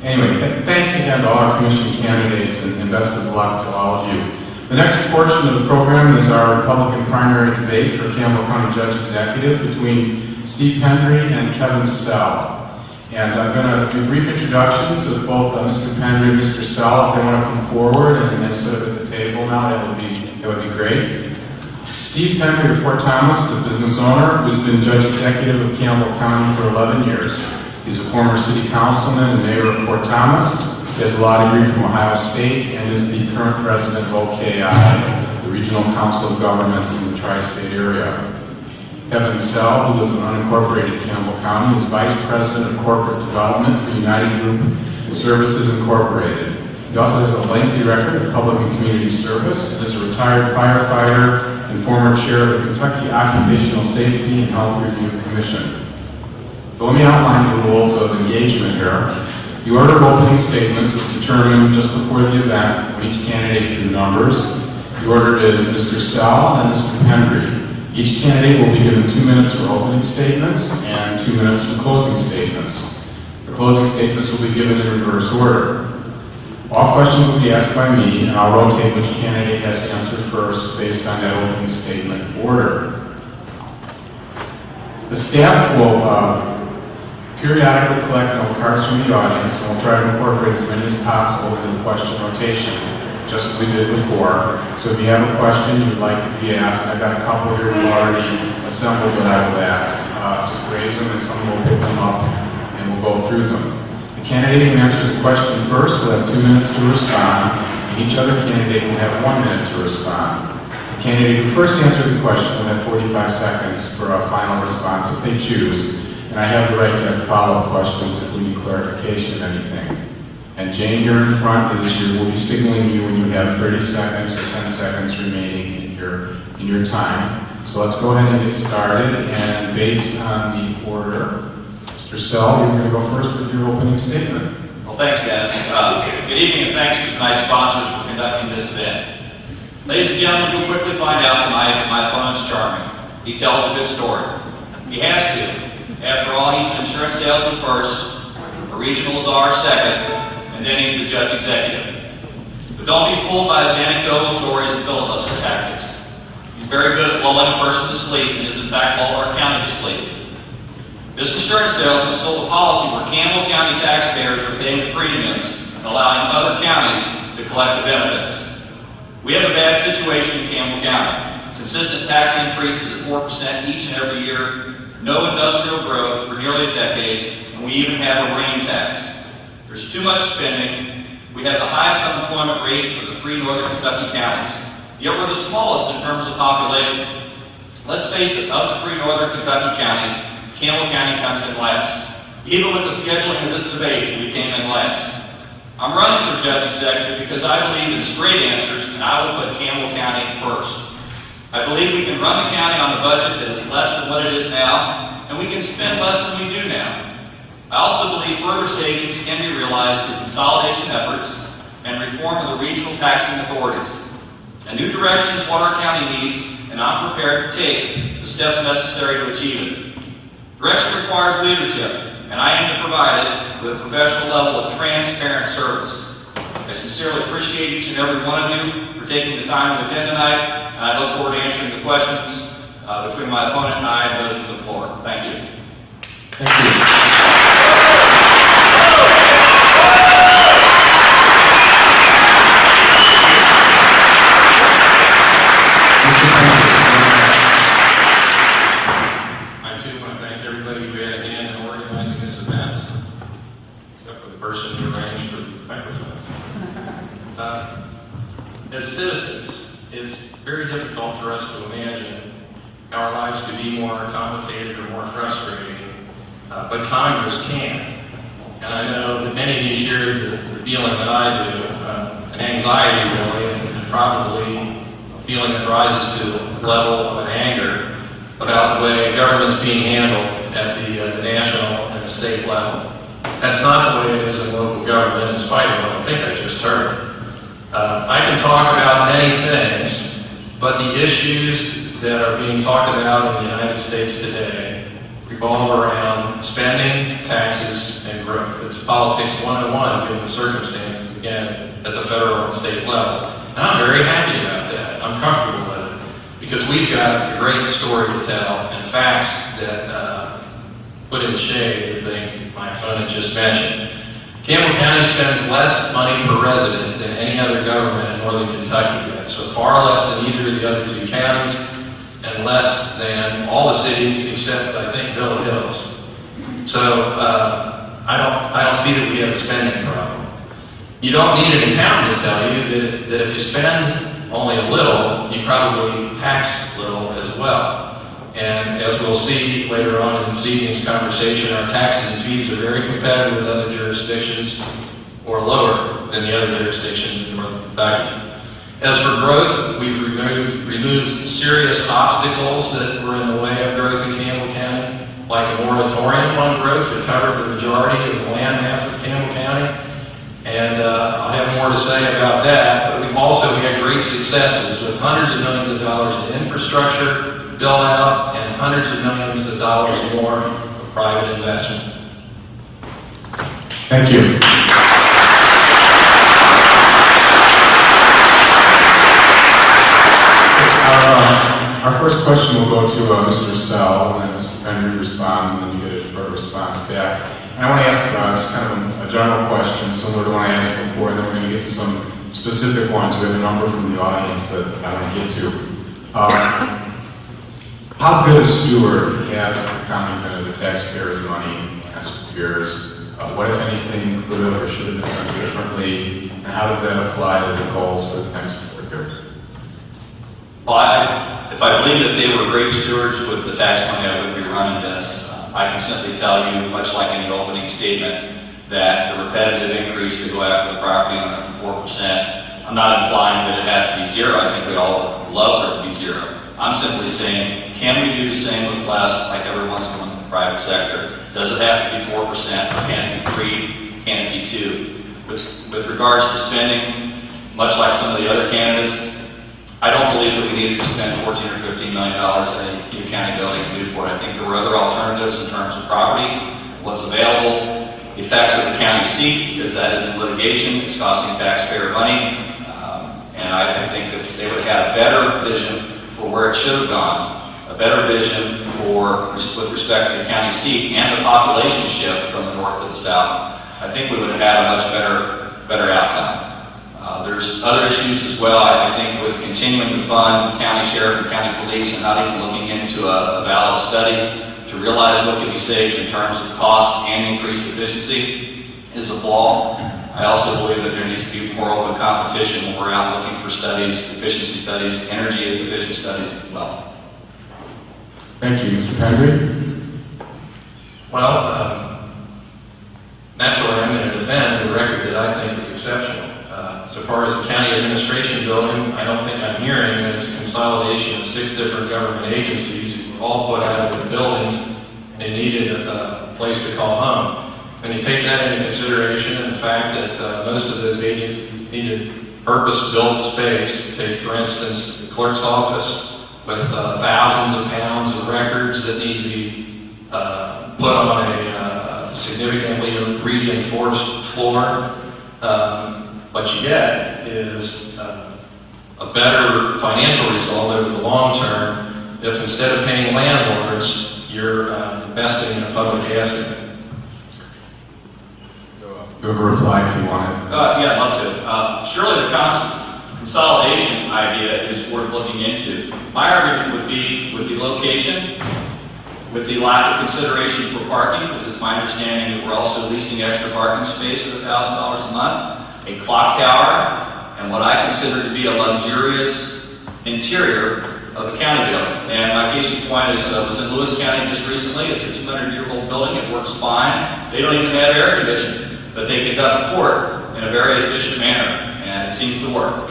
Anyway, thanks again to all our commission candidates and best of luck to all of you. The next portion of the program is our Republican primary debate for Campbell County Judge Executive between Steve Pendry and Kevin Sell. And I'm going to do brief introductions of both Mr. Pendry and Mr. Sell. If they want to come forward and then sit at the table now, that would be great. Steve Pendry of Fort Thomas is a business owner who's been Judge Executive of Campbell County for 11 years. He's a former city councilman and mayor of Fort Thomas. He has a law degree from Ohio State and is the current president of OKI, the Regional Council of Governments in the tri-state area. Kevin Sell, who lives in unincorporated Campbell County, is Vice President of Corporate Development for United Group Services Incorporated. He also has a lengthy record of public and community service and is a retired firefighter and former chair of the Kentucky Occupational Safety and Health Review Commission. So let me outline the rules of engagement here. The order of opening statements was determined just before the event when each candidate drew numbers. The order is Mr. Sell and Mr. Pendry. Each candidate will be given 2 minutes for opening statements and 2 minutes for closing statements. The closing statements will be given in reverse order. All questions will be asked by me, and I'll rotate which candidate has to answer first based on that opening statement order. The staff will periodically collect note cards from the audience, and we'll try to incorporate as many as possible into the question rotation, just as we did before. So if you have a question you would like to be asked, I've got a couple here who've already assembled that I will ask. Just raise them and someone will pick them up and we'll go through them. The candidate who answers the question first will have 2 minutes to respond, and each other candidate will have 1 minute to respond. The candidate who first answered the question will have 45 seconds for a final response if they choose. And I have the right to ask follow-up questions if we need clarification of anything. And Jane here in front will be signaling you when you have 30 seconds or 10 seconds remaining in your time. So let's go ahead and get started. And based on the order, Mr. Sell, you're going to go first with your opening statement. Well, thanks, Dennis. Good evening, and thanks to tonight's sponsors for conducting this event. Ladies and gentlemen, you'll quickly find out tonight that my opponent's charming. He tells a good story. He has to. After all, he's an insurance salesman first, a regional czar second, and then he's the judge executive. But don't be fooled by his anecdotal stories and filibuster tactics. He's very good at lulling a person to sleep and is in fact lulled our county to sleep. This insurance salesman sold a policy where Campbell County taxpayers are paying the premiums and allowing other counties to collect the benefits. We have a bad situation in Campbell County. Consistent tax increases at 4% each and every year, no industrial growth for nearly a decade, and we even have a rain tax. There's too much spending. We have the highest unemployment rate of the 3 northern Kentucky counties, yet we're the smallest in terms of population. Let's face it, of the 3 northern Kentucky counties, Campbell County comes in last. Even with the scheduling of this debate, we came in last. I'm running for judge executive because I believe in straight answers, and I will put Campbell County first. I believe we can run the county on a budget that is less than what it is now, and we can spend less than we do now. I also believe further savings can be realized through consolidation efforts and reform of the regional taxing authorities. A new direction is what our county needs, and I'm prepared to take the steps necessary to achieve it. Direction requires leadership, and I aim to provide it with a professional level of transparent service. I sincerely appreciate each and every one of you for taking the time to attend tonight, and I look forward to answering the questions between my opponent and I and those from the floor. Thank you. Thank you. I too want to thank everybody who had a hand in organizing this event, except for the person who arranged for the microphone. As citizens, it's very difficult for us to imagine how our lives could be more complicated or more frustrating, but Congress can. And I know that many of you share the feeling that I do, an anxiety really, and probably a feeling that rises to the level of an anger about the way government's being handled at the national and the state level. That's not the way it is in local government, in spite of what I think I just heard. I can talk about many things, but the issues that are being talked about in the United States today revolve around spending, taxes, and growth. It's politics 101 given the circumstances, again, at the federal and state level. And I'm very happy about that. I'm comfortable with it because we've got a great story to tell and facts that put in the shade of things that my opponent just mentioned. Campbell County spends less money per resident than any other government in northern Kentucky. That's so far less than either of the other two counties and less than all the cities except, I think, Villa Hills. So I don't see that we have a spending problem. You don't need an accountant to tell you that if you spend only a little, you probably tax little as well. And as we'll see later on in this evening's conversation, our taxes and fees are very competitive with other jurisdictions or lower than the other jurisdictions in Northern Kentucky. As for growth, we've removed serious obstacles that were in the way of growth in Campbell County, like a moratorium on growth that covered the majority of the land mass of Campbell County. And I'll have more to say about that, but we've also had great successes with hundreds of millions of dollars in infrastructure build out and hundreds of millions of dollars more of private investment. Thank you. Our first question will go to Mr. Sell, and then Mr. Pendry responds, and then you get a short response back. And I want to ask just kind of a general question, similar to one I asked before, and then we're going to get to some specific ones. We have a number from the audience that I want to get to. How good a steward has the county been of the taxpayers' money in the last years? What, if anything, could have or should have been done differently? And how does that apply to the goals for the next 4 years? Well, if I believe that they were great stewards with the tax money, I would be running this. I can simply tell you, much like in the opening statement, that the repetitive increase to go after the property owner for 4%, I'm not implying that it has to be zero. I think we all love for it to be zero. I'm simply saying, can we do the same with less like everyone's doing in the private sector? Does it have to be 4%? Or can it be 3? Can it be 2? With regards to spending, much like some of the other candidates, I don't believe that we needed to spend $14 or $15 million at a new county building in Newport. I think there were other alternatives in terms of property, what's available, the effects of the county seat, because that is in litigation, it's costing taxpayer money, and I think that they would have had a better vision for where it should have gone, a better vision with respect to the county seat and the population shift from the north to the south. I think we would have had a much better outcome. There's other issues as well. I think with continuing to fund county sheriff and county police and not even looking into a valid study to realize what can be saved in terms of cost and increased efficiency is a flaw. I also believe that there needs to be more open competition when we're out looking for studies, efficiency studies, energy efficient studies as well. Thank you. Mr. Pendry? Well, naturally I'm going to defend the record that I think is exceptional. So far as the county administration building, I don't think I'm hearing that it's a consolidation of 6 different government agencies who were all put out of their buildings and needed a place to call home. When you take that into consideration and the fact that most of those agencies needed purpose-built space, take for instance the clerk's office with thousands of pounds of records that need to be put on a significantly reinforced floor, what you get is a better financial result over the long term if instead of paying landlords, you're investing in a public asset. You have a reply if you want it. Yeah, I'd love to. Surely the consolidation idea is worth looking into. My argument would be with the location, with the lack of consideration for parking, because it's my understanding that we're also leasing extra parking space at $1,000 a month, a clock tower, and what I consider to be a luxurious interior of the county building. And my case in point is, was in Lewis County just recently. It's a 200-year-old building. It works fine. They don't even have air conditioning, but they conduct court in a very efficient manner, and it seems to work.